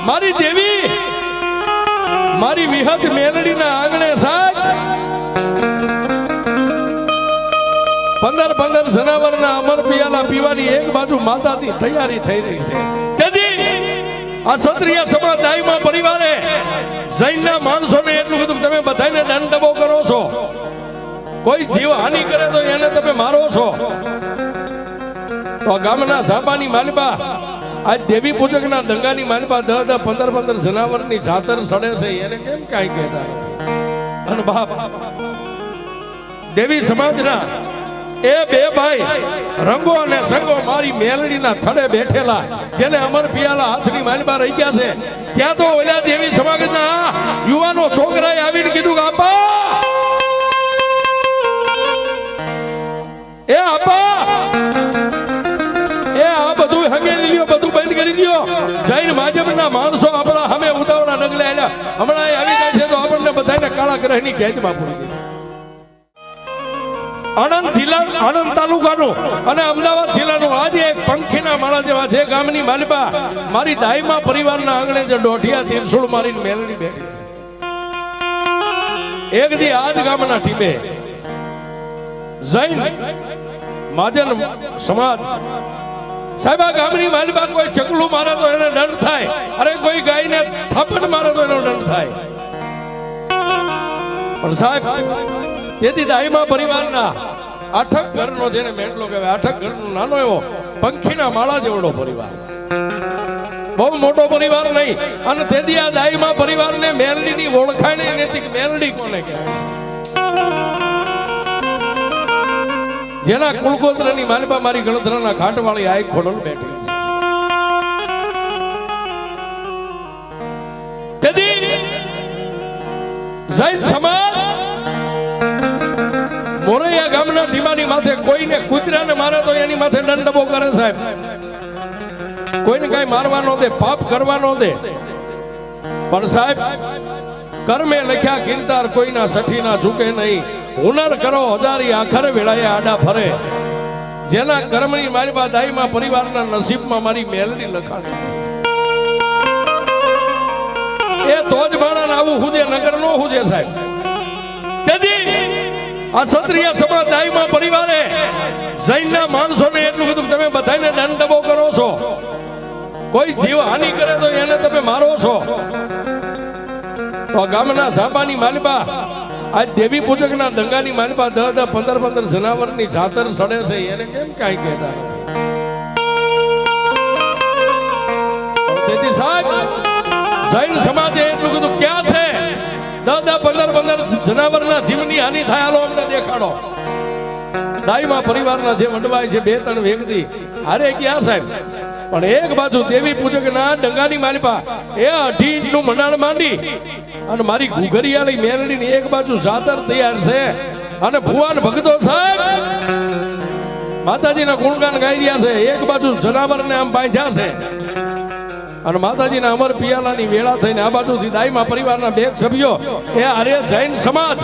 મારી દેવી મારી વિહત મેલડીના આંગણે સાહેબ 15 જનાવરના અમર પિયાલા પીવાની એક બાજુ માતાની તૈયારી થઈ રહી છે. તેથી આ ક્ષત્રિય સમુદાયમાં પરિવારે જૈનના માણસોને એટલું બધું તમે બધાને દંડબો કરો છો. કોઈ જીવ હાનિ કરે તો એને તમે મારો છો. તો ગામના ઝાંપાની માલિપા આજ દેવી પૂજકના દંગાની માલિપા 10-15 જનાવરની જાતર સડે છે એને કેમ કાંઈ કહેતા. અને બાપ દેવી સમાજના એ બે ભાઈ રંગો અને સંગો મારી મેલડીના થડે બેઠેલા જેને અમર પિયાલા હાથની માલિપા રહી ગયા છે ત્યાં તો ઓલા દેવી સમાજના યુવાનો છોકરાએ આવીને કીધું કે આપા એ આપા એ આ બધું હંગેલી લ્યો, બધું બંધ કરી દો. જૈન માધ્યમના માણસો આપણા સામે ઉતાવળા ડગલે આવ્યા હમણાં આવી જાય છે તો આપણને બધાને કાળા ગ્રહની કેદમાં પૂરી દીધી. આણંદ તાલુકાનું અને અમદાવાદ જિલ્લાનું આજે એક પંખીના માળા જેવા છે ગામની માલિપા મારી દાઈમાં પરિવારના આંગણે જે દોઢિયા તીરસુળ મારીને મેલડી બેઠી. એક દી આજ ગામના ટીમે જૈન મહાજન સમાજ સાહેબ આ ગામની માલિપા કોઈ ચકલું મારે તો એને દંડ થાય, અરે કોઈ ગાયને થાપટ મારે તો એનો દંડ થાય. પણ સાહેબ તેથી દાઈમાં પરિવારના 8 ઘરનો જેને મેંડલો કહેવાય 8 ઘરનો નાનો એવો પંખીના માળા જેવડો પરિવાર, બહુ મોટો પરિવાર નહીં. અને તેથી આ દાઈમાં પરિવારને મેલડીની ઓળખાણ નથી. મેલડી કોને કહેવાય? જેના કુલગોત્રની માલિપા મારી ગણધરાના ઘાટવાળી આઈ ખોડલ બેઠી. તેથી જૈન સમાજ મોરૈયા ગામના ટીમાની માથે કોઈને કૂતરાને મારે તો એની માથે દંડબો કરે સાહેબ. કોઈને કઈ મારવા ન દે, પાપ કરવા ન દે. પણ સાહેબ કર્મે લખ્યા કિરદાર કોઈના સઠીના ઝૂકે નહીં. હુનર કરો હજારી આખરે વેળાએ આડા ફરે. જેના કર્મની મારી બા દાઈમાં પરિવારના નસીબમાં મારી મેલડી લખાણી એ તો જ માણા આવું હુજે નગર નો હુજે સાહેબ. તેથી આ ક્ષત્રિય સમુદાયમાં પરિવારે જૈનના માણસોને એટલું બધું તમે બધાને દંડબો કરો છો. કોઈ જીવ હાનિ કરે તો એને તમે મારો છો. તો ગામના ઝાંપાની માલિપા આજ દેવી પૂજકના દંગાની માલિપા 10-15 જનાવરની જાતર સડે છે એને કેમ કાંઈ કહેતા. તેથી સાહેબ જૈન સમાજે એટલું બધું ક્યાં છે 10-15 જનાવરના જીવની હાનિ થાય હાલો અમને દેખાડો. દાઈમાં પરિવારના જે મંડવાય છે 2-3 વ્યક્તિ હારે ગયા સાહેબ. પણ એક બાજુ દેવી પૂજકના દંગાની માલિપા એ 18 ઇંચનું મંડાણ માંડી અને મારી ઘુઘરિયાળી મેલડીની એક બાજુ જાતર તૈયાર છે. અને ભુવાન ભગતો સાહેબ માતાજીના ગુણગાન ગાઈ રહ્યા છે. એક બાજુ જનાવરને આમ બાંધ્યા છે અને માતાજીના અમર પિયાલાની વેળા થઈને આ બાજુથી દાઈમાં પરિવારના 2 સભ્યો એ અરે જૈન સમાજ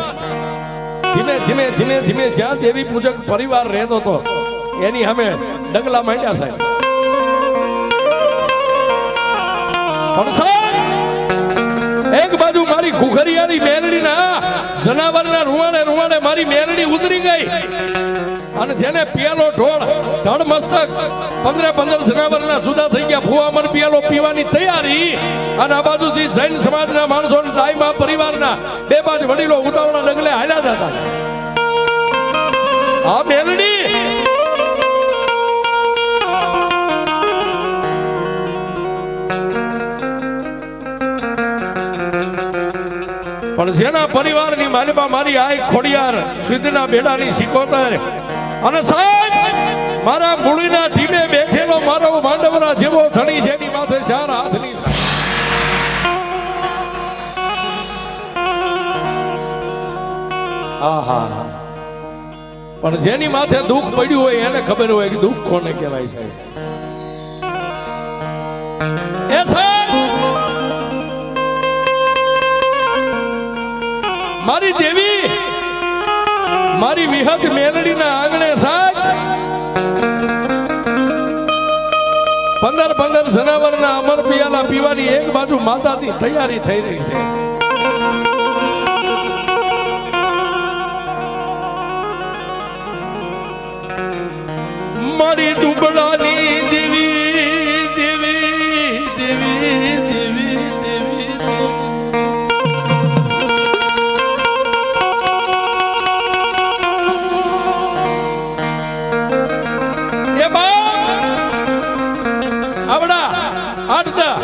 ધીમે જ્યાં દેવી પૂજક પરિવાર રહેતો હતો એની સામે ડગલા માંડ્યા સાહેબ. એક બાજુ મારી ઘુઘરિયાની મેલડીના જનાવરના રૂવાડે મારી મેલડી ઉતરી ગઈ અને જેને પિયાલો ઢોળ ધડ મસ્તક 15 જનાવરના જુદા થઈ ગયા. ફુવામર પિયાલો પીવાની તૈયારી અને આ બાજુથી જૈન સમાજના માણસો દાઈમાં પરિવારના 2-5 વડીલો ઉતાવળા ડગલે હાલ્યા જતા. આ મેલડી પણ જેના પરિવારની માલિપા મારી આઈ ખોડિયાર સિદ્ધના બેડાની સિકોતર અને સાહેબ મારા મૂળીના ઢીમે બેઠેલો મારો માંડવરા જેવો ધણી જેની માથે 4 હાથની આહા. પણ જેની માથે દુઃખ પડ્યું હોય એને ખબર હોય કે દુઃખ કોને કહેવાય સાહેબ. એ સાહેબ મારી દેવી મારી વિહત મેલડીના આંગણે સાહેબ 15 જનાવરના અમર પિયાલા પીવા પીવાની એક બાજુ માતાની તૈયારી થઈ રહી છે. મારી દુબળાની દેવી દેવી દેવી દેવી દેવી એ આવડા આટતા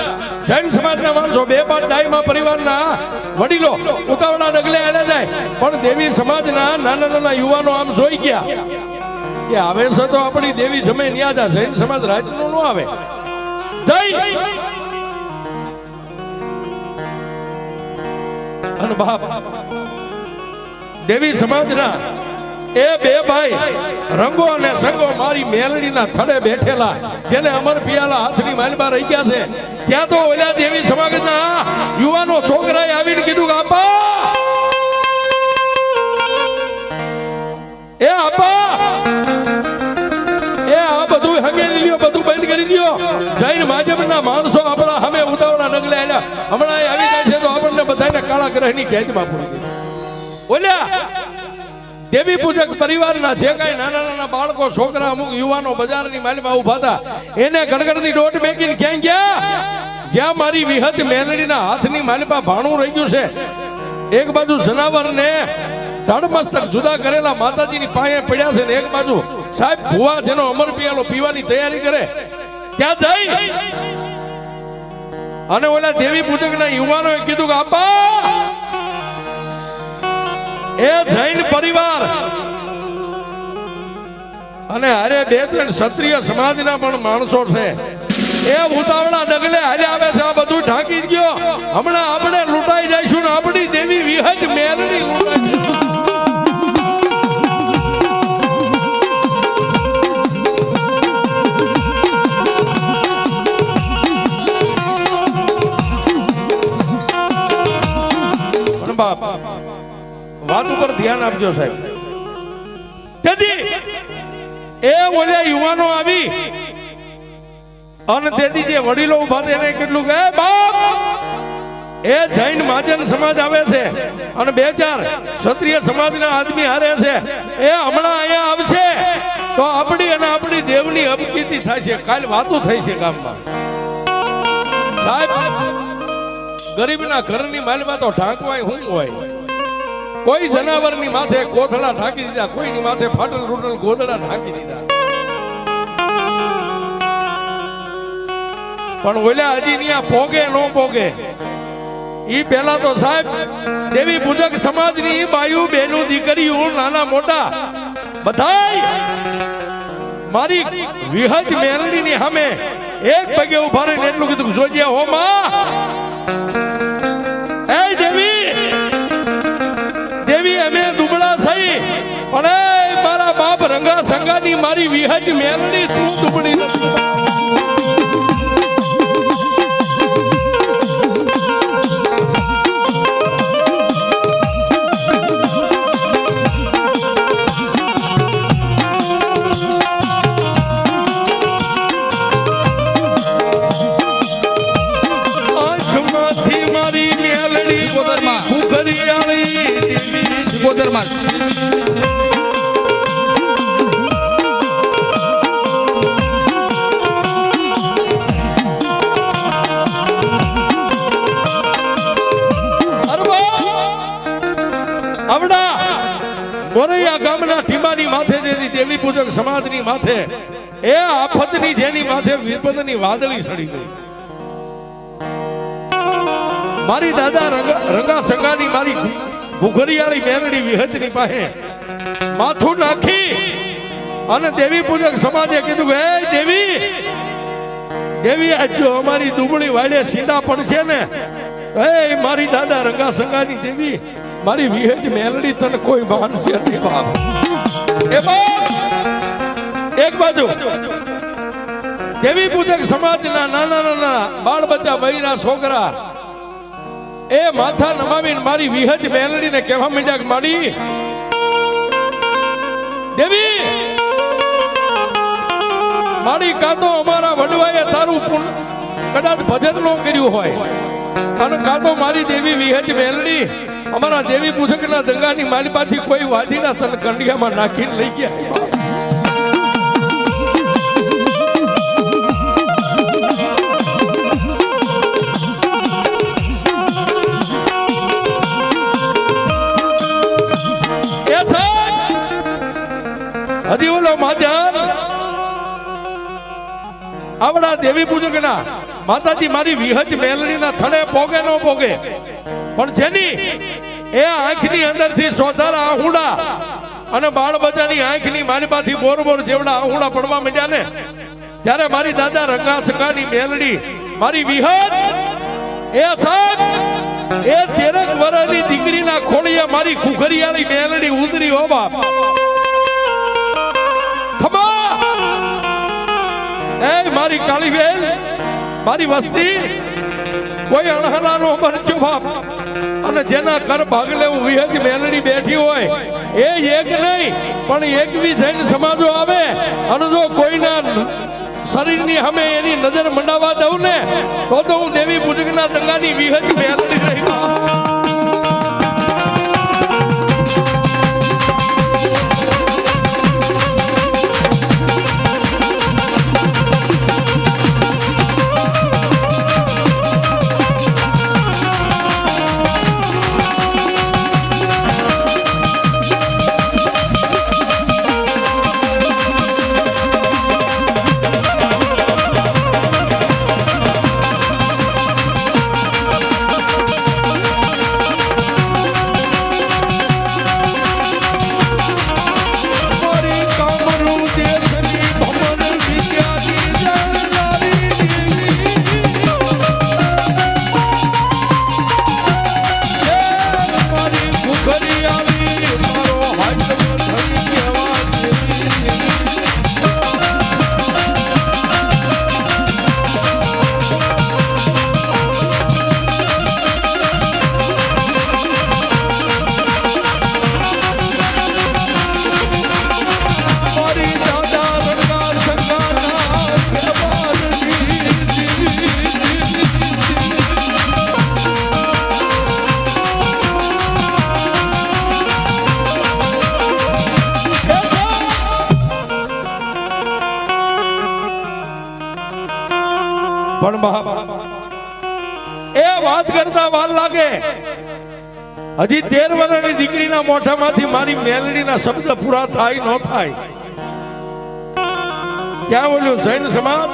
જૈન સમાજના માણસો બે પાંચ ડાયમાં પરિવારના વડીલો ઉતાવળા ડગલે આલે જાય, પણ દેવી સમાજના નાના નાના યુવાનો આમ જોઈ ગયા કે આવે છે તો આપણી દેવી જમે ન્યાજા. જૈન સમાજ રાજનો નો આવે. જય અને બાપ દેવી સમાજના એ બે ભાઈ રંગો અને સંગો મારી મેલડીના થડે બેઠેલા, જેને અમર પિયાલા હાથની માલમાં રહી ગયા છે, ત્યાં તો ઓલા દેવી સમાજના યુવાનો છોકરાએ આવીને કીધું કે આપા એ આપા એ આ બધું હંગેલી લ્યો, બધું બંધ કરી દો. જૈન માજમના માણસો આપણા સામે ઉતાવળા ડગલે આલ્યા, હમણાં આવી જાય છે તો આપણને બધાને કાળા ગ્રહની કેદમાં પૂરી દે. ઓલ્યા દેવી પૂજક પરિવારના જે કાંઈ નાના નાના બાળકો છોકરા અમુક યુવાનો બજારની માલમાં ઉભા હતા, એને ગણગણની દોટ મેકીને ક્યાં ગયા? જ્યાં મારી વિહત મેલડીના હાથની માલમાં ભાણું રહી ગયું છે. એક બાજુ જનાવરને ધડમસ્તક જુદા કરેલા માતાજીની પાસે પડ્યા છે, ને એક બાજુ સાહેબ ભુવા જેનો અમર પિયાલો પીવાની તૈયારી કરે, ત્યાં જઈ અને ઓલા દેવી પૂજકના યુવાનોએ કીધું કે આપા એ જૈન પરિવાર અને અરે બે ત્રણ ક્ષત્રિય સમાજના પણ માણસો છે, એ ઉતાવળા ડગલે હાલે આવે છે. આ બધું ઢાંકી ગયો, હમણાં આપણે લૂંટાઈ જઈશું ને આપણી દેવી વિહત મેલડી લૂંટાઈ. બાપ વાત ઉપર ધ્યાન આપજો સાહેબ. તેથી એ ઓલા યુવાનો આવી અને તેથી જે વડીલો ઉભા એને કેટલું કહે બાપ એ જૈન મહાજન સમાજ આવે છે અને બે ચાર ક્ષત્રિય સમાજના આદમી હારે છે, એ હમણાં અહીંયા આવશે તો આપણી અને આપણી દેવની અપકીર્તિ થાય છે. કાલ વાતો થઈ છે ગામમાં સાહેબ. ગરીબના ઘરની માલમાં તો ઢાંકવાય હું હોય, કોઈ જનાવરની માથે કોથળા ઢાંકી દીધા, કોઈની માથે ફાટલ રૂટલ ગોદડા ઢાંકી દીધા, પણ ઓલા હજી ન્યા પોગે નો પોગે. ઈ પેલા તો સાહેબ દેવી પૂજક સમાજની બાયુ બેનું દીકરીઓ નાના મોટા બધાય મારી વિહજ મેલડીની સામે એક પગે ઉભા રહીને એટલું કીધું જોજે હો માં, એ દેવી દેવી અમે દુબળા થઈ પણ એ મારા બાપ રંગા સંગાની મારી વિહજ મેલડી તું દુબળી નથી. મોરૈયા ગામના ટીમાની માથે જેની દેવી પૂજક સમાજની માથે એ આફતની જેની માથે વિપદની વાદળી સડી ગઈ. મારી દાદા રંગા સંગાની મારી ભૂખરિયાળી મેલડી વિહતની પાસે માથું નાખી અને દેવી પૂજક સમાજે કીધું હે દેવી દેવી આજ જો અમારી દુબળી વાડે સીધા પડશે ને, હે મારી દાદા રંગા સંગાની દેવી મારી વિહત મેલડી તને કોઈ માનશે નહીં બાપ. એ બાપ એક બાજુ દેવી પૂજક સમાજના નાના નાના બાળ બચ્ચા બૈરા છોકરા એ માથા નમાવીને મારી વિહત મેલડીને કહેવા માંડ્યા કે માડી દેવી માડી કાં તો અમારા વડવાએ તારું કદાચ ભજન ન કર્યું હોય અને કાં તો મારી દેવી વિહજ મેલડી અમારા દેવી પૂજકના દંગાની માલિપાથી કોઈ વાદીના તન કંડિયામાં નાખીને લઈ ગયા. હજી ઓલો માધ્યાન આવડા દેવી પૂજકના માતાજી મારી વિહજ મેલડીના થડે પોગે ન પોગે પણ જેની એ આંખની અંદરથી સોધારા આહુડા અને બાળ બચ્ચાની આંખની માલિપાથી બોર બોર જેવડા આહુડા પડવા માંડ્યા ને ત્યારે મારી દાદા રંગા સકાની મેલડી મારી વિહજ એ સાહેબ એ 13 વર્ષની દીકરીના ખોળિયા મારી કુખરિયાળી મેલડી ઉતરી હો બાપ. એ મારી કાળી બેન મારી વસ્તી કોઈ અણહલાનો બનજો બાપ અને જેના કર ભાગ લેવું વિહજ મેલડી બેઠી હોય એ એક નહીં પણ એકવી જૈન સમાજો આવે અને જો કોઈના શરીરની સામે એની નજર મંડાવા દઉં ને તો હું દેવી પૂજકના દંગાની વિહજ મેલડી રહી. એ વાત કરતા વાર લાગે હજી 13 વર્ષની દીકરીના મોઢામાંથી મારી મેલડીના શબ્દ પૂરા થાય ન થાય ક્યાં બોલ્યું જૈન સમાજ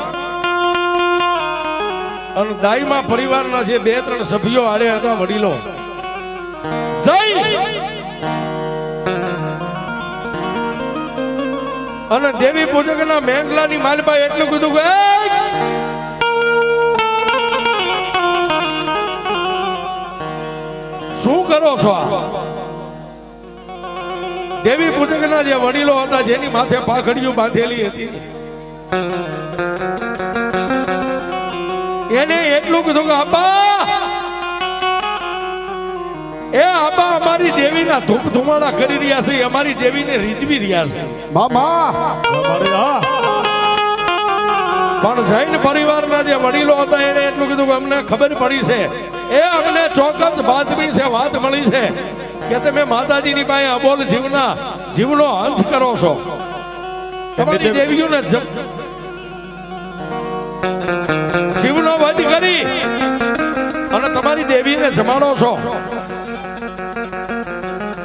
અને દાઈમાં પરિવારના જે 2-3 સભ્યો આરે હતા વડીલો અને દેવી પૂજકના મેંગલાની માલબાઈ એટલું કીધું કે શું કરો છો? દેવી પૂજકના જે વડીલો હતા જેની માથે પાખડીઓ બાંધેલી હતી એને એટલું કીધું કે આપા અમારી દેવીના ધૂપ ધુમાડા કરી રહ્યા છે, અમારી દેવીને રીઝવી રહ્યા છે મામા. પણ જૈન પરિવારના જે વડીલો હતા એને એટલું કીધું કે અમને ખબર પડી છે, એ અમને ચોક્કસ બાતમી છે, વાત મળી છે કે તમે માતાજીની પાસે અબોલ જીવનો અંશ કરો છો. તમારી દેવીઓને જીવનો વધ કરી અને તમારી દેવીને જમાડો છો.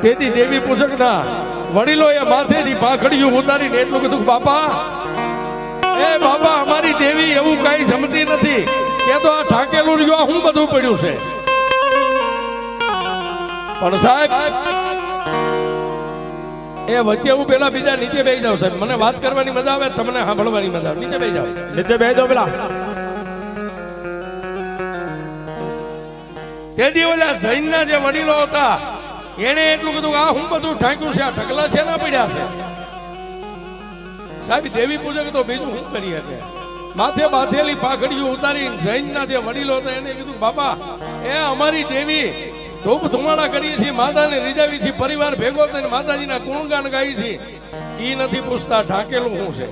તેથી દેવી પૂજકના વડીલોએ માથેથી પાખડીઓ ઉતારીને એટલું કીધું બાપા અમારી દેવી એવું કઈ જમતી નથી કે તો આ ઠાકેલું રહ્યું હું બધું પડ્યું છે. પણ સાહેબ એ વચ્ચે હું પેલા બીજા નીચે બેસી જાવ સાહેબ, મને વાત કરવાની મજા આવે, તમને સાંભળવાની મજા આવે. નીચે બેસી જાવ, નીચે બેસી જાવ પેલા. તેથી ઓલા જૈનના જે વડીલો હતા એને એટલું કીધું આ હું બધું ઠાક્યું છે, આ ઢગલા છે ના પડ્યા છે. સાહેબ દેવી પૂજક તો બીજું શું કરી શકે, માથે બાંધેલી પાઘડીઓ ઉતારી જૈનના જે વડીલો હતા એને કીધું બાપા અમારી દેવી ધૂપ ધુમાડા કરીએ છીએ, માતાને રીઝાવી છીએ, પરિવાર ભેગો થઈને માતાજીના ગુણગાન ગાઈ છીએ, ઈ નથી પૂછતા ઢાકેલું શું છે.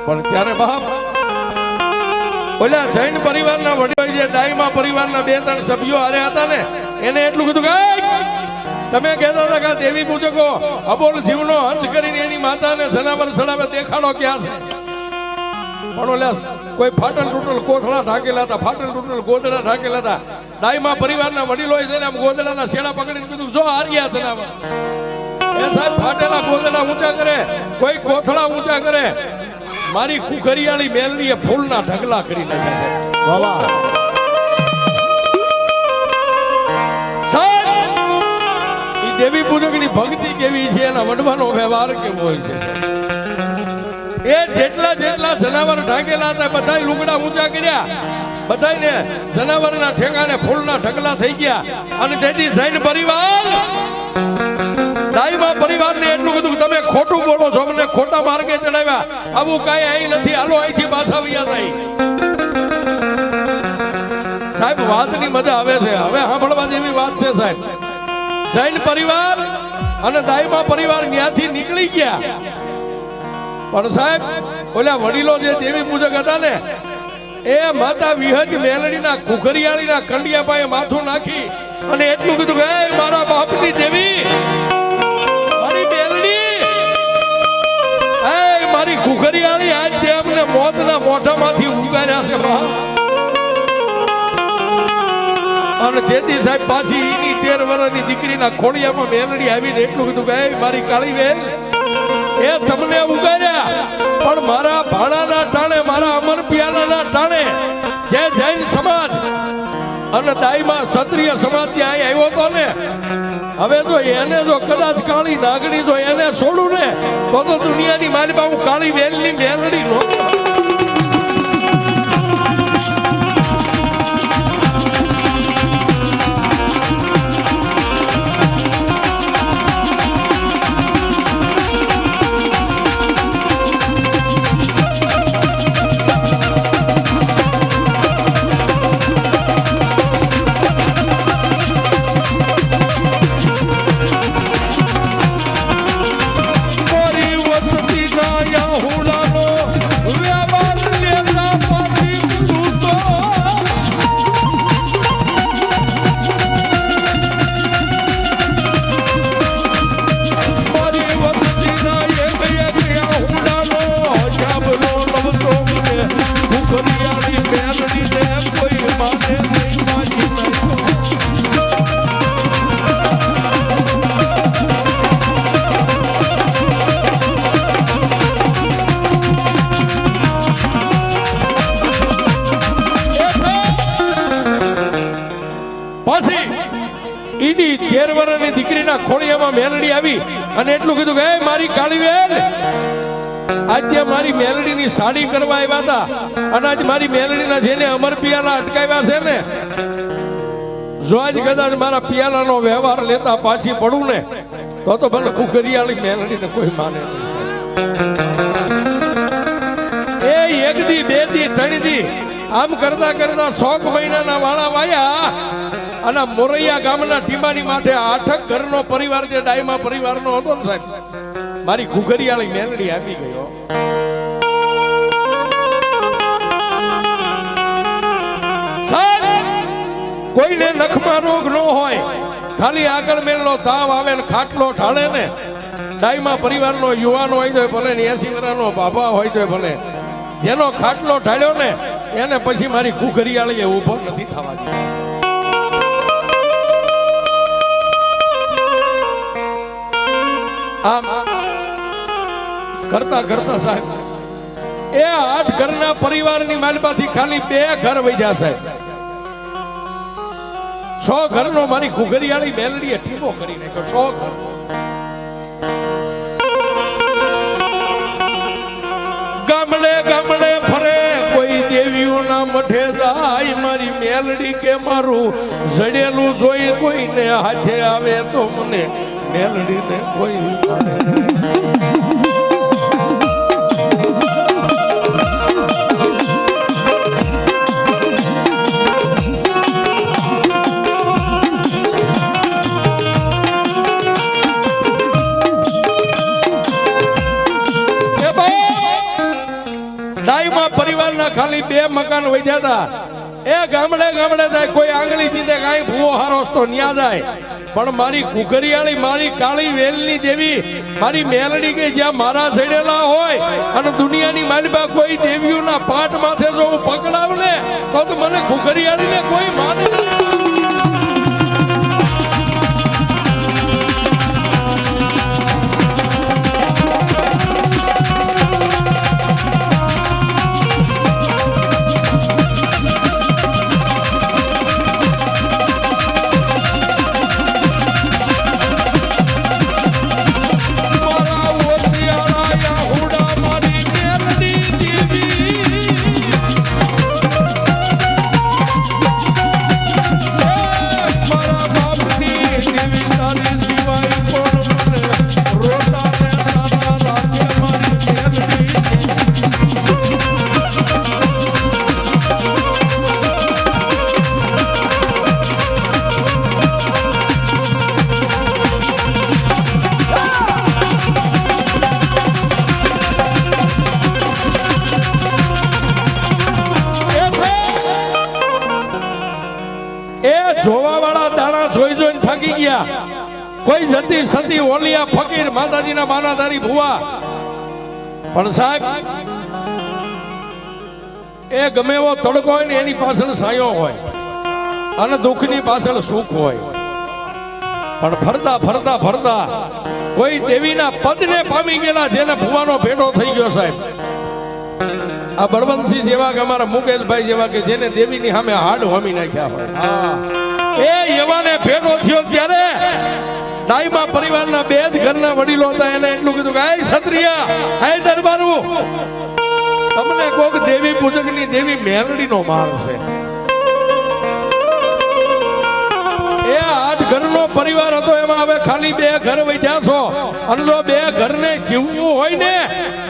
પણ ત્યારે બાપ ઓલા જૈન પરિવારના વડીલો જે ડાઈમા પરિવારના 2-3 સભ્યો હારે હતા ને એને એટલું કીધું કે તમે કહેતા હતા કે દેવી પૂજકો અબોલ જીવનો હંસ કરીને એની માતાને જનાવર ચડાવે દેખાડો ક્યાં છે? પણ ઓલા કોઈ ફાટલ તૂટલ કોથળા ઢાકેલા હતા, ફાટલ તૂટલ ગોદડા ઢાકેલા હતા. ડાઈમા પરિવારના વડીલોએ જઈને આમ ગોદડાના શેડા પકડીને કીધું જો હાર્યા જનાવર. એ સાહેબ ફાટેલા ગોદડા ઊંચા કરે, કોઈ કોથળા ઊંચા કરે, મારી કુખરિયાળી મેલડીએ ફૂલના ઢગલા કરી નાખ્યા છે. વાહ દેવી પૂજકની ભક્તિ કેવી છે, એના વડવાનો વ્યવહાર કેવો હોય છે. એ જેટલા જેટલા જનાવર ઢાંકેલા હતા બધા લુગડા ઊંચા કર્યા, બધાને જનાવરના ઠેકાણે ફૂલના ઢગલા થઈ ગયા. અને તેથી જૈન પરિવાર ડાઈમા પરિવારને એટલું કીધું તમે ખોટું બોલો છો, મને ખોટા માર્ગે ચડાવ્યા, આવું કાંઈ અહીં નથી, હાલો અહીંથી પાછા વયા જાય. સાહેબ વાતની મજા આવે છે, હવે સાંભળવા જેવી વાત છે સાહેબ. જૈન પરિવાર અને ડાઈમા પરિવાર ત્યાંથી નીકળી ગયા, પણ સાહેબ ઓલા વડીલો જે દેવી પૂજક હતા ને એ માતા વિહજ મેલડીના કુખરિયાળીના કંડિયા પાસે માથું નાખી અને એટલું કીધું કે મારા બાપની દેવી, મારી મેલડી, મારી કુખરિયાળી આજ તે અમને મોતના મોઢામાંથી ઉગાર્યા છે બા. અને તેથી સાહેબ પાછી એની 13 વર્ષની દીકરીના ખોડિયામાં મેલડી આવીને એટલું કીધું કે મારી કાળી બેન, એ તમને ઉગાર્યા પણ મારા ભાણાના ટાણે, મારા અમર પિયાલાના ટાણે જે જૈન સમાજ અને ડાઈમા ક્ષત્રિય સમાજ ત્યાં આવ્યો હતો ને, હવે જો એને જો કદાચ કાળી નાગણી જો એને છોડું ને તો દુનિયાની માલિકા હું કાળી બેનની મેલડી નો. ઈડી 13 વર્ષની દીકરીના ખોળિયામાં મેલડી આવી અને એટલું કીધું કે મારી કાળી બેન, આજે મારી મેલડીની સાડી કરવા આવ્યા હતા અને આજ મારી મેલડીના જેને અમર પિયાલા અટકાવ્યા છે ને, જો આજ કદાચ મારા પિયાલાનો વ્યવહાર લેતા પાછી પડું ને તો ભલે કુખરિયાળી મેલડીને કોઈ માને નહીં. એ 1 દી 2 દી 3 દી આમ કરતા કરતા 100 મહિનાના વાળા વાયા અને મોરૈયા ગામના ટીમાની માટે 8 ઘરનો પરિવાર જે ડાઈમા પરિવારનો હતો ને સાહેબ, મારી કુખરિયાળી મેલડી આવી ગયો. કોઈને નખમાં રોગ ન હોય, ખાલી આગળ મેલનો તાવ આવે ને ખાટલો ઢાળે ને, ડાઈમા પરિવારનો યુવાન હોય તો ભલે 80 વર્ષનો બાબા હોય તો ભલે, જેનો ખાટલો ઢાળ્યો ને એને પછી મારી કુખરિયાળીએ ઊભો નથી થવા દીધો. આમ કરતા કરતા સાહેબ એ 8 ઘરના પરિવારની માલમાંથી ખાલી 2 ઘર વધ્યા સાહેબ. 100 ઘરનો મારી કુખરિયાળી મેલડીએ ટીમો કરી નાખ્યો. 100 ઘર. ગામડે ગામડે ફરે, કોઈ દેવીઓના મઠે જાય, મારી મેલડી કે મારું જડેલું જોઈ કોઈને હાથે આવે તો મને મેલડીને કોઈ માને નહીં. પરિવારના ખાલી 2 મકાન વધ્યા હતા. એ ગામડે ગામડે જાય, કોઈ આંગળી દીધે કાંઈ ભૂવો હારોસ તો ન્યા જાય. પણ મારી કુકરિયાળી, મારી કાળી વેલની દેવી, મારી મેલડી કે જ્યાં મારા છેડેલા હોય અને દુનિયાની માલિબા કોઈ દેવીઓના પાટ માથે જો હું પકડાવ ને તો મને કુકરિયાળીને કોઈ માને. જોવા વાળા દાણા જોઈ જોઈને થાકી ગયા. કોઈ જતી સતી ઓલિયા ફકીર માતાજીના માનાધારી ભુવા. પણ સાહેબ એ ગમે એવો તડકો હોય ને એની પાછળ સાયો હોય અને દુઃખની પાછળ સુખ હોય. પણ ફરતા ફરતા ફરતા કોઈ દેવીના પદને પામી ગયેલા જેને ભુવાનો ભેટો થઈ ગયો સાહેબ. આ બળવંતસિંહ જેવા કે અમારા મુકેશભાઈ જેવા કે જેને દેવીની સામે હાડ હોમી નાખ્યા હોય, એ એવાને ભેટો થયો ત્યારે દાઈમા પરિવારના 2 જ ઘરના વડીલો હતા. એને એટલું કીધું કે એ ક્ષત્રિયા, એ દરબારુ, તમને કોક દેવી પૂજકની દેવી મેલડીનો માર છે. એ 8 ઘરનો પરિવાર હતો, એમાં હવે ખાલી 2 ઘર વધ્યા છો. અને જો 2 ઘરને જીવવું હોય ને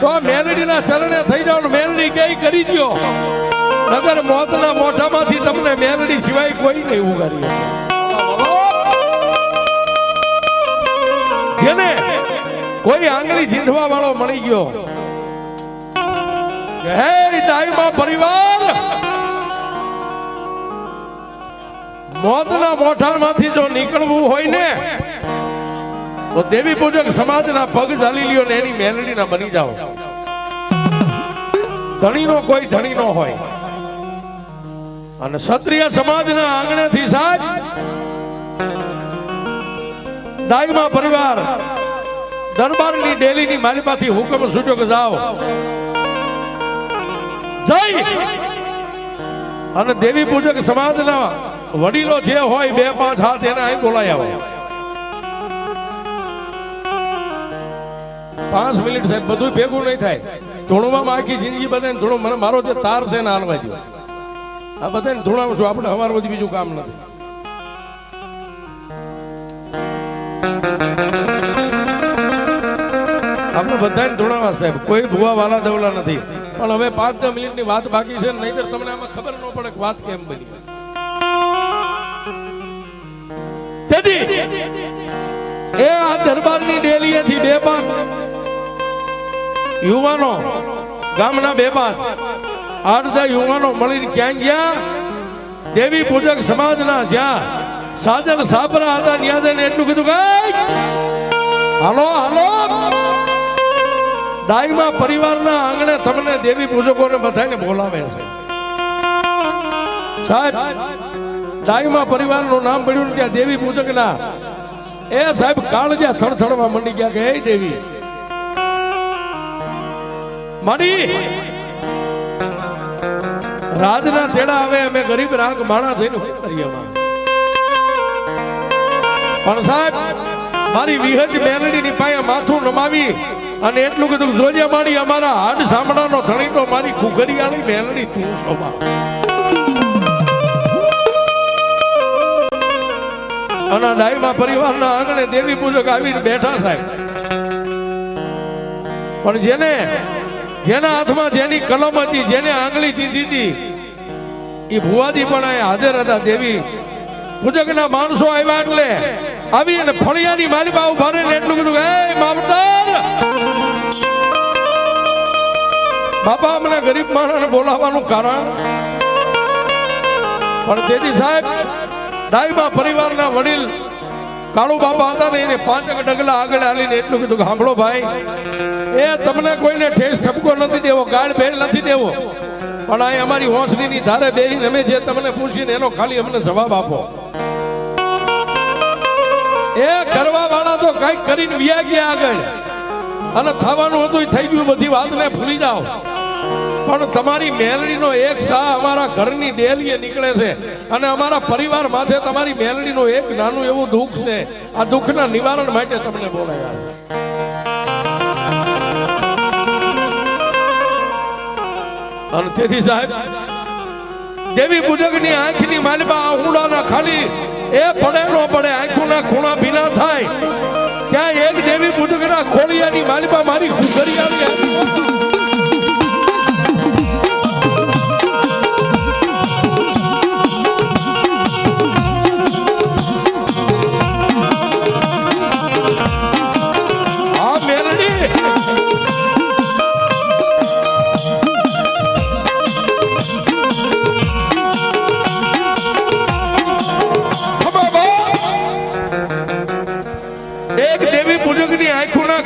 તો મેલડીના ચરણે થઈ જાવ. મેલડી કઈ કરી દો, નગર મોતના મોઢામાંથી તમને મેલડી સિવાય કોઈ નહીં ઉગારી. જેને કોઈ આંગળી જીંધવા વાળો મળી ગયો, હે દાઈમા પરિવાર, મોતના મોઢામાંથી જો નીકળવું હોય ને તો દેવી પૂજક સમાજના પગ ચાલી લ્યો ને એની મેલડીના બની જાઓ. ધણીનો કોઈ ધણી નો હોય. અને ક્ષત્રિય સમાજના આંગણેથી સાહેબ દાઈમા પરિવાર દરબારની ડેલીની માલિપાથી હુકમ છૂટ્યો કે જાઓ, જઈ અને દેવી પૂજક સમાજના વડીલો જે હોય 2-5 હાથ એને અહીં બોલાય આવો. 5 મિનિટ સાહેબ, બધું ભેગું નહીં થાય. ધૂણવામાં આખી જિંદગી બધાને ધૂણો, મને મારો જે તાર છે ને હાલવા દો. આ બધાને ધૂણાવું છું, આપણે અમારું બધું બીજું કામ નથી. આપણે બધાને ધૂણાવા સાહેબ, કોઈ ભુવા વાલા દવલા નથી. પણ હવે 5-10 મિનિટની વાત બાકી છે, નહીંતર તમને આમાં ખબર ન પડે કે વાત કેમ બની. એ આ દરબારની ડેલીએથી 2-5 યુવાનો, ગામના 2-5 આડદા યુવાનો મળીને ક્યાં ગયા? દેવી પૂજક સમાજના જ્યાં સાજન સાબરા હતા ત્યાં જઈને એટલું કીધું કે હાલો હાલો, દાઈમા પરિવારના આંગણે તમને દેવી પૂજકોને બધાને બોલાવે છે. સાહેબ દાઈમા પરિવારનું નામ પડ્યું ને ત્યાં દેવી પૂજકના એ સાહેબ કાળજા થડથડવા મંડી ગયા કે હે દેવી મારી, રાજના તેડા આવે, અમે ગરીબ રાગ માણા થઈને શું કરીએ. પણ સાહેબ મારી વિહજ મેલડીની પાસે માથું નમાવી અને એટલું કીધું જોજે મારી, અમારા હાડ સાંભળાનો ધણી તો મારી કુકરિયાળી મેલડી તું સોમાં. અને દાઈમા પરિવારના આંગણે દેવી પૂજક આવીને બેઠા સાહેબ. પણ જેના હાથમાં જેની કલમ હતી, જેને આંગળી દીધી હતી, એ ભુવાજી પણ અહીંયા હાજર હતા. દેવી પૂજકના માણસો આવ્યા એટલે આવી અને ફળિયાની માલિકા ઉભા રહીને એટલું કીધું, હે માવતર, બાપા અમને ગરીબ માણસને બોલાવવાનું કારણ પણ તેથી સાહેબ દાઈમાં પરિવારના વડીલ કાળુ બાપા હતા ને એને 5 ડગલા આગળ હાલીને એટલું કીધું કે સાંભળો ભાઈ, એ તમને કોઈને ઠેસ ઠપકો નથી દેવો, ગાળ ભેળ નથી દેવો, પણ આ અમારી હોંસડીની ધારે બેહીને અમે જે તમને પૂછીને એનો ખાલી અમને જવાબ આપો. એ કરવા વાળા તો કઈક કરીને વ્યા ગયા આગળ અને થવાનું હતું થઈ ગયું, બધી વાતને ભૂલી જાઓ. પણ તમારી મેલડીનો એક શાહ અમારા ઘરની ડેલીએ નીકળે છે અને અમારા પરિવાર માથે તમારી મેલડીનો એક નાનું એવું દુઃખ છે. આ દુઃખના નિવારણ માટે તમને બોલાયા. અને તેથી સાહેબ દેવી પૂજકની આંખની માલમાં ઉડાના ખાલી એ પડે નો પડે, આંખોના ખૂણા ભીના થાય ત્યાં એક દેવી પૂજકના ખોડિયાની માલમાં મારી ઘૂઘરી આવી.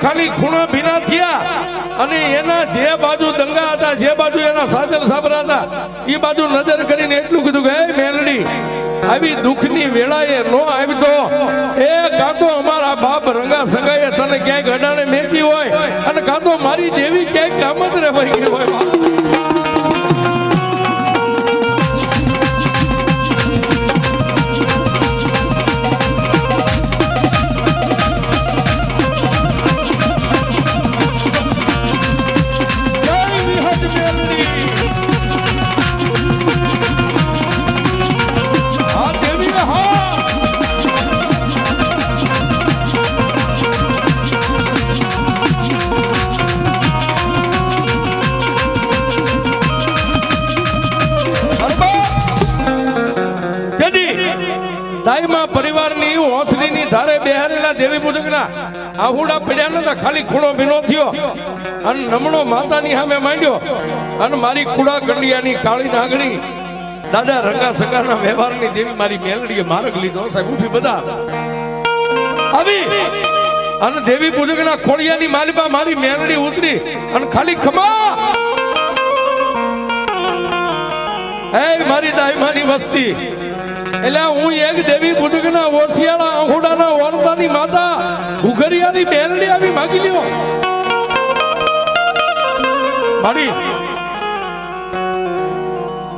ખાલી ખૂણા ભીના થયા અને એના જે બાજુ દંગા હતા, જે બાજુ એના સાજલ સાબરા હતા, એ બાજુ નજર કરીને એટલું કીધું કે હે મેલડી, આવી દુઃખની વેળાએ નો આવી તો એ કાં તો અમારા બાપ રંગા સગાએ તને ક્યાંક અડાણે મેકી હોય અને કાં તો મારી દેવી ક્યાંક ગામત્રે વહી ગઈ હોય. દાઈમાં પરિવારની હોંસડીની ધારે બેહારેલા દેવી પૂજકના આહુડા પડ્યા નતા, ખાલી ખૂણો ભીનો થયો અને નમણો માતાની સામે માંડ્યો અને મારી કુડા કંડિયાની કાળી નાગણી દાદા રંગા સગાના વ્યવહારની દેવી મારી મેલડીએ માર્ગ લીધો. સાહેબ ઉઠી બધા આવી અને દેવી પૂજકના ખોડિયાની માલિપા મારી મેલડી ઉતરી અને ખાલી ખમા હે મારી દાઈમાની વસ્તી. એટલે હું એક દેવી પૂજકના ઓસિયાળા આહુડાના ઓરતાની માતા ઘુઘરિયાની મેલડી આવી માગી લ્યો. મારી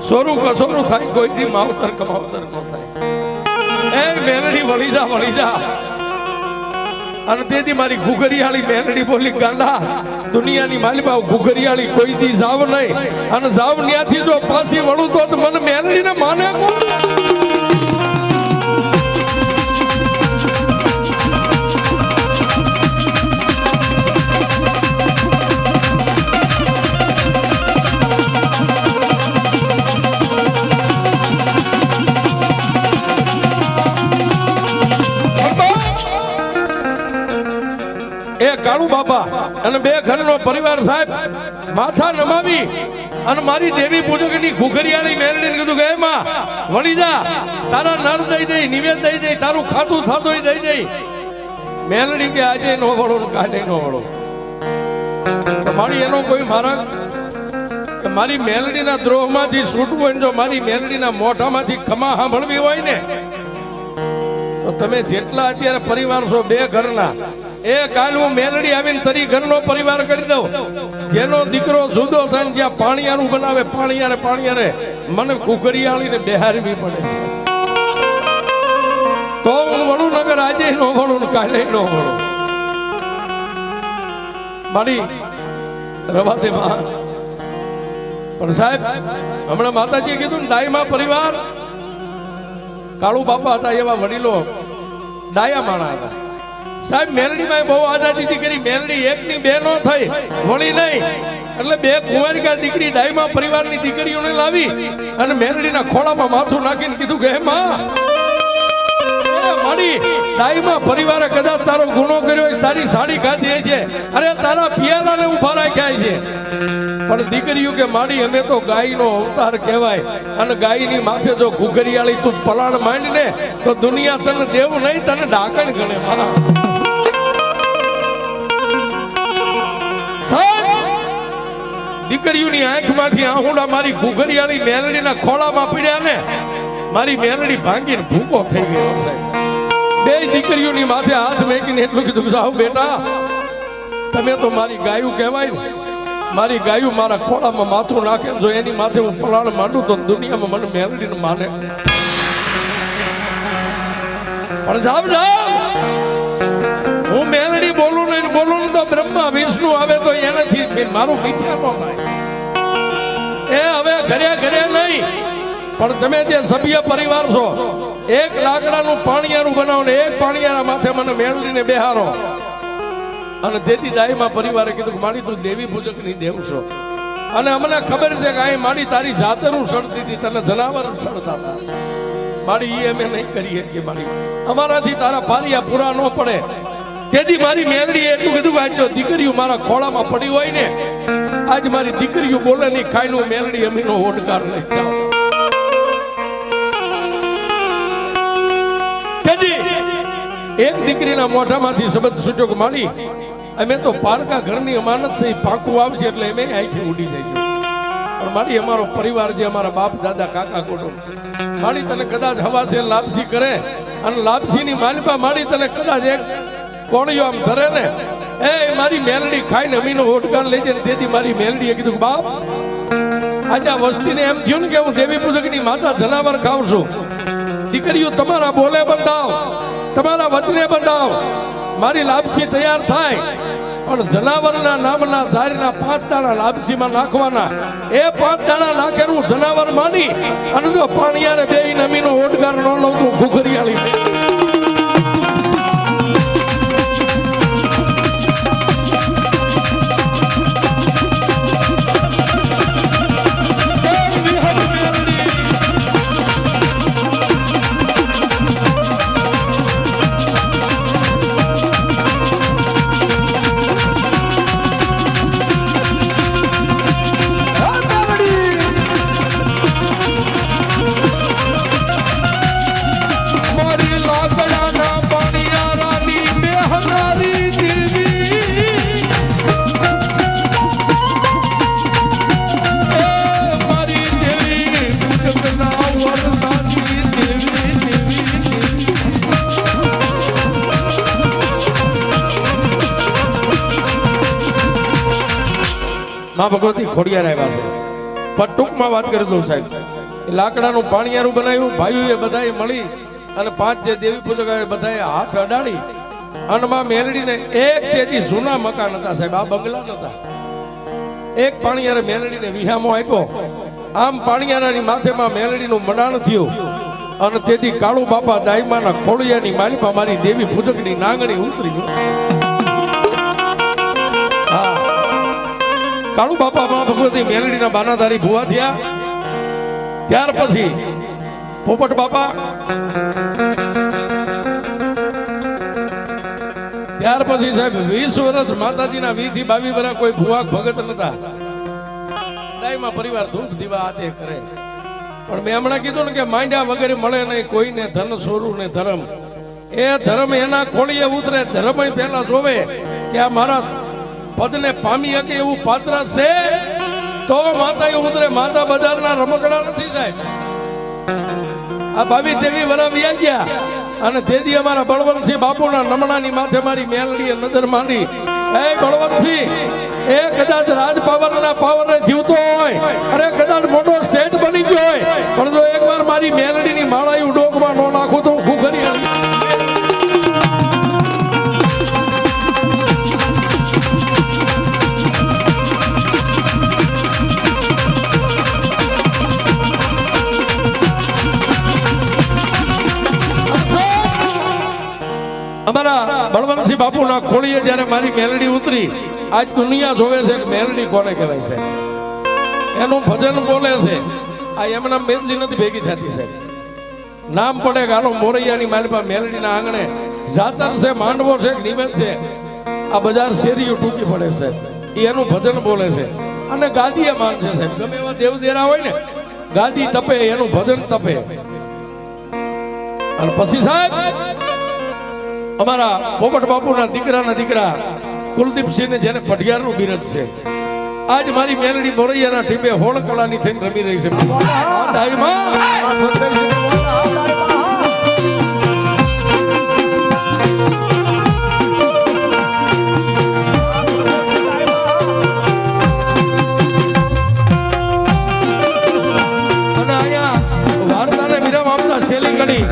સોરું કસોરું થાય, કોઈથી માવતર કમાવતર ન થાય. એ મેલડી વળી જા અને તેથી મારી ઘુઘરિયાળી મેલડી બોલી, ગાંડા દુનિયાની માલિપા ઘુઘરિયાળી કોઈ દી જાવ નહીં અને જાવ ત્યાંથી જો પાછી વળું તો મને મેલડીને માને કોણ? એ કાળુ બાપા અને બે ઘરનો પરિવાર સાહેબ માથા નમાવી અને મારી દેવી પૂજકની ઘુઘરિયાળી મેલડીને કીધું કે એમાં વળી જા, તારા નર દઈ દઈ, નિવેદ દઈ દઈ, તારું ખાતું થાતું દઈ દઈ. મેલડી કે આજે નો વળો કાલે નો વળો. મારી એનો કોઈ મારા મારી મેલડીના દ્રોહમાંથી છૂટવું હોય, જો મારી મેલડીના મોઢામાંથી ખમા સાંભળવી હોય ને તો તમે જેટલા અત્યારે પરિવાર છો બે ઘરના, એ કાલ હું મેલડી આવીને તરી ઘરનો પરિવાર કરી દઉં. જેનો દીકરો જુદો થઈને જ્યાં પાણીયારું બનાવે પાણીયારે મને ઘુઘરિયાળીને બેહારવી પડે તો હું વળું, નગર આજે નો વળું કાલે નો વળું. મારી રવા દે માં. પણ સાહેબ હમણાં માતાજીએ કીધું ને દાઈમાં પરિવાર કાળુ બાપા હતા, એવા વડીલો ડાયા માણા હતા. સાહેબ મેલડીમાં બહુ આઝાદી કરી. મેલડી એકની બે નો થઈ, વળી નહીં એટલે બે કુંવારિકા દીકરી દાઈમાં પરિવારની દીકરીઓને લાવી અને મેલડીના ખોળામાં માથું નાખીને કીધું કે હે માં, મારી દાઈમાં પરિવારે કદાચ તારો ગુનો કર્યો, તારી સાડી ખાધી છે, અરે તારા પિયાલાને ઉભા રાખ્યા છે. પણ દીકરીઓ કે માડી અમે તો ગાયનો અવતાર કહેવાય અને ગાયની માથે જો ઘુઘરિયાળી તું પલાણ માંડ ને તો દુનિયા તને દેવ નહીં તને ડાકણ ગણે મારા દીકરીઓની આંખમાંથી આહુડા મારી ઘુઘરિયાળી મેલડીના ખોળામાં પડ્યા ને મારી મેલડી ભાંગીને ભૂકો થઈ ગયો સાહેબ બે દીકરીઓની માથે હાથ મેકીને એટલું કીધું જાઓ બેટા તમે તો મારી ગાયું કહેવાય ને મારી ગાયું મારા ખોળામાં માથું નાખે જો એની માથે હું પલાણ માંડું તો દુનિયામાં મને મેલડીને માને પણ જાવ હું મેલડી બોલું ને બોલું તો બ્રહ્મા વિષ્ણુ આવે તો એનાથી મારું મિથ્યા ન થાય એ હવે ઘરે ઘરે નહીં પણ તમે જે સભ્ય પરિવાર છો એક લાકડાનું પાણીયારું બનાવો ને એક પાણીયારા માથે મને મેળવીને બેહારો અને દેતી દાઈમાં પરિવારે કીધું કે માડી તું દેવી પૂજક ની દેવ છો અને અમને ખબર છે કે અહીં માડી તારી જાતરું સડતી હતી તને જનાવર સડતા હતા માડી એ અમે નહીં કરીએ કે માડી અમારાથી તારા પારિયા પૂરા ન પડે તેથી મારી મેલડી એટલું કીધું કે આજ જો દીકરીઓ મારા ખોળામાં પડી હોય ને આજ મારી દીકરીઓ બોલે નહીં ખાઈનું મેલડી અમીનો ઓડકાર લઈ જાઓ એક દીકરીના મોઢામાંથી શબ્દ છૂટ્યો કે માડી અમે તો પારકા ઘરની અમાનત થઈ પાકું આવશે એટલે અમે અહીંથી ઉડી જઈશું પણ માડી અમારો પરિવાર જે અમારા બાપ દાદા કાકા કુટુંબ માડી તને કદાચ હવા છે લાપસી કરે અને લાપસીની માલિપા માડી તને કદાચ એક કોળિયો આમ ધરે ને એ મારી મેલડી ખાઈને અમીનો ઓટકાર લઈ જાય તેથી મારી મેલડીએ કીધું કે બાપ આજે આ વસ્તીને એમ થયું ને કે હું દેવી પૂજકની માતા જનાવર ખાઉં છું દીકરીઓ તમારા બોલે બંધાવ તમારા વચને બંધાવ મારી લાપસી તૈયાર થાય પણ જનાવરના નામના ઝારીના 5 દાણા લાપસીમાં નાખવાના એ 5 દાણા નાખેલું જનાવર માની અને જો પાણીયારે બે નમીનો ઓડગાર ન લઉં તો ઘુઘરિયાળી માં ભગવતી ખોડિયાર આવ્યા છે પણ ટૂંકમાં વાત કરી દઉં સાહેબ લાકડાનું પાણીયારું બનાવ્યું ભાઈઓએ બધાએ મળી અને 5 જે દેવી પૂજક બધાએ હાથ અડાડી અને માં મેલડીને એક તેથી જૂના મકાન હતા સાહેબ આ બંગલા નતા એક પાણીયારે મેલડીને વિહામો આપ્યો આમ પાણીયારાની માથેમાં મેલડીનું મડાણ થયું અને તેથી કાળુ બાપા દાઈમાના ખોડિયાની માલિપા મારી દેવી પૂજકની નાંગણી ઉતરી કાળુ બાપા માં ભગવતી મેલડીના બાનાધારી ભુવા થયા ત્યાર પછી પોપટ બાપા ત્યાર પછી સાહેબ 20 વર્ષ માતાજીના 20 થી 22 વર્ષ કોઈ ભુવા ભગત નતા દાઈમાં પરિવાર ધૂપ દીવા આતે કરે પણ મેં હમણાં કીધું ને કે માંડ્યા વગેરે મળે નહીં કોઈને ધન સોરું ને ધર્મ એ ધર્મ એના ખોળીએ ઉતરે ધર્મ પહેલા જોવે કે આ મારા પદને પામી શકે એવું પાત્ર છે તો માતા ઉતરે માતા બજારના રમકડા નથી સાહેબ આ 22 દેવી વરા વ્યા ગયા અને તેથી અમારા બળવંતસિંહ બાપુના નમણાની માથે મારી મેલડીએ નજર માંડી એ બળવંતસિંહ એ કદાચ રાજ પાવરના પાવરને જીવતો હોય અરે કદાચ મોટો સ્ટેટ બની ગયો હોય પણ જો એકવાર મારી મેલડીની માળાયું ડોકમાં ન નાખું તો હું ઘરી અમારા બળવંતસિંહ બાપુના ખોળીએ જ્યારે મારી મેલડી ઉતરી આજ દુનિયા જોવે છે કે મેલડી કોને કહેવાય છે એનું ભજન બોલે છે આ એમના મેલડી નથી ભેગી થતી છે નામ પડે કે હાલો મોરૈયાની માલિપા મેલડીના આંગણે જાતર છે માંડવો છે નિવેદ છે આ બજાર શેરીઓ ટૂંકી પડે છે એનું ભજન બોલે છે અને ગાદીએ માનશે સાહેબ. ગમે એવા દેવદેરા હોય ને, ગાદી તપે એનું ભજન તપે. અને પછી સાહેબ અમારા પોપટ બાપુના દીકરા કુલદીપસિંહ ને જેને પઢિયારનું બિરદ છે, આજ મારી મેલડી મોરૈયાના ટીમે હોળ કલાની થઈને રમી રહી છે. અને અહીંયા વાર્તાને વિરામ આપતા છેલ્લી ઘડી